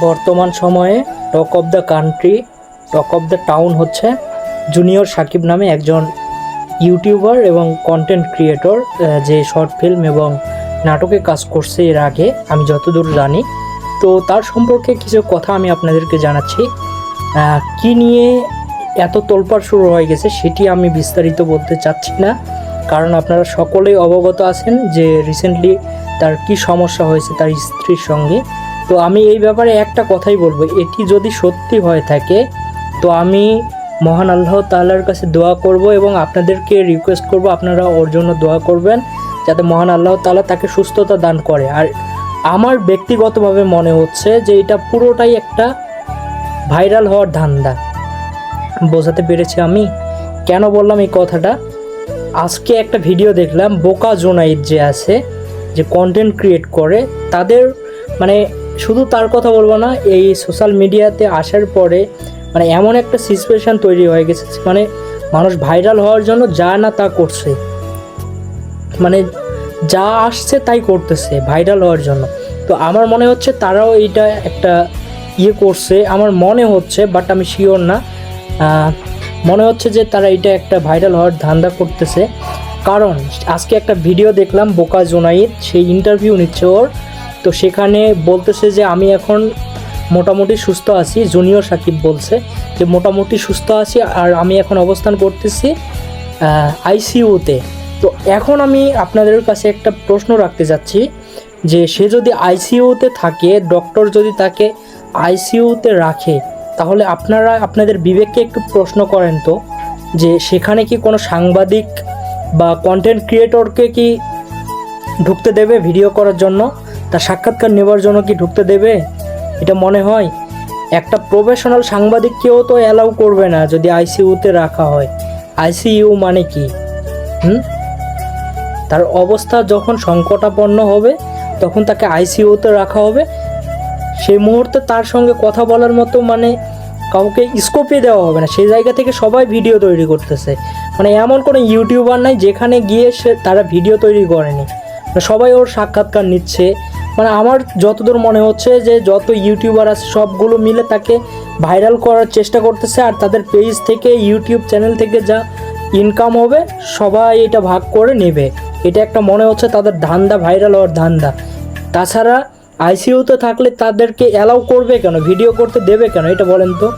বর্তমান সময়ে talk of the country, talk of the town হচ্ছে জুনিয়র সাকিব নামে একজন ইউটিউবার এবং কন্টেন্ট ক্রিয়েটর, যে শর্ট ফিল্ম এবং নাটকে কাজ করছে এর আগে, আমি যতদূর জানি। তো তার সম্পর্কে কিছু কথা আমি আপনাদেরকে জানাচ্ছি। কি নিয়ে এত তোলপাড় শুরু হয়ে গেছে সেটি আমি বিস্তারিত বলতে চাচ্ছি না, কারণ আপনারা সকলেই অবগত আছেন যে রিসেন্টলি তার কি সমস্যা হয়েছে তার স্ত্রীর সঙ্গে। তো আমি এই ব্যাপারে একটা কথাই বলবো, এটি যদি সত্যি হয়ে থাকে তো আমি মহান আল্লাহ তাআলার কাছে দোয়া করব এবং আপনাদেরকে রিকোয়েস্ট করব আপনারা ওর জন্য দোয়া করবেন যাতে মহান আল্লাহ তাআলা তাকে সুস্থতা দান করে। আর আমার ব্যক্তিগতভাবে মনে হচ্ছে যে এটা পুরোটাই একটা ভাইরাল হওয়ার ধান্দা। বোঝাতে পেরেছি আমি কেন বললাম এই কথাটা? আজকে একটা ভিডিও দেখলাম, বোকা জোনাইদ যে আছে, যে কন্টেন্ট ক্রিয়েট করে, তাদের মানে শুধু তার কথা বলবো না, এই সোশ্যাল মিডিয়াতে আসার পরে মানে এমন একটা সিচুয়েশান তৈরি হয়ে গেছে, মানে মানুষ ভাইরাল হওয়ার জন্য যা না তা করছে, মানে যা আসছে তাই করতেছে ভাইরাল হওয়ার জন্য। তো আমার মনে হচ্ছে তারাও এইটা একটা করছে, আমার মনে হচ্ছে, বাট আমি শিওর না। মনে হচ্ছে যে তারা এটা একটা ভাইরাল হওয়ার ধান্দা করতেছে, কারণ আজকে একটা ভিডিও দেখলাম বোকা জোনাইদ, সেই ইন্টারভিউ নিচ্ছে ওর। তো সেখানে বলতেছে যে আমি এখন মোটামুটি সুস্থ আছি, জুনিয়র সাকিব বলছে যে মোটামুটি সুস্থ আছি আর আমি এখন অবস্থান করতেছি আইসিইউতে। তো এখন আমি আপনাদের কাছে একটা প্রশ্ন রাখতে যাচ্ছি যে সে যদি আইসিইউতে থাকে, ডক্টর যদি তাকে আইসিইউতে রাখে, তাহলে আপনারা আপনাদের বিবেককে একটু প্রশ্ন করেন তো যে সেখানে কি কোনো সাংবাদিক বা কন্টেন্ট ক্রিয়েটরকে কি ঢুকতে দেবে ভিডিও করার জন্য, তার সাক্ষাৎকার নেওয়ার জন্য কি ঢুকতে দেবে? এটা মনে হয় একটা প্রফেশনাল সাংবাদিককেও তো অ্যালাউ করবে না যদি আইসিইউতে রাখা হয়। আইসিইউ মানে কি? তার অবস্থা যখন সংকটাপন্ন হবে তখন তাকে আইসিইউতে রাখা হবে, সেই মুহূর্তে তার সঙ্গে কথা বলার মতো মানে কাউকে স্কোপে দেওয়া হবে না। সেই জায়গা থেকে সবাই ভিডিও তৈরি করতেছে, মানে এমন কোনো ইউটিউবার নাই যেখানে গিয়ে তারা ভিডিও তৈরি করেনি, সবাই ওর সাক্ষাৎকার নিচ্ছে। মানে আমার যতদূর মনে হচ্ছে যে যত ইউটিউবার আছে সবগুলো মিলে তাকে ভাইরাল করার চেষ্টা করতেছে, আর তাদের পেজ থেকে, ইউটিউব চ্যানেল থেকে যা ইনকাম হবে সবাই এটা ভাগ করে নেবে। এটা একটা মনে হচ্ছে তাদের ধান্দা, ভাইরাল হওয়ার ধান্দা। তাছাড়া আইসিইউতে থাকলে তাদেরকে অ্যালাউ করবে কেন, ভিডিও করতে দেবে কেন, এটা বলেন তো?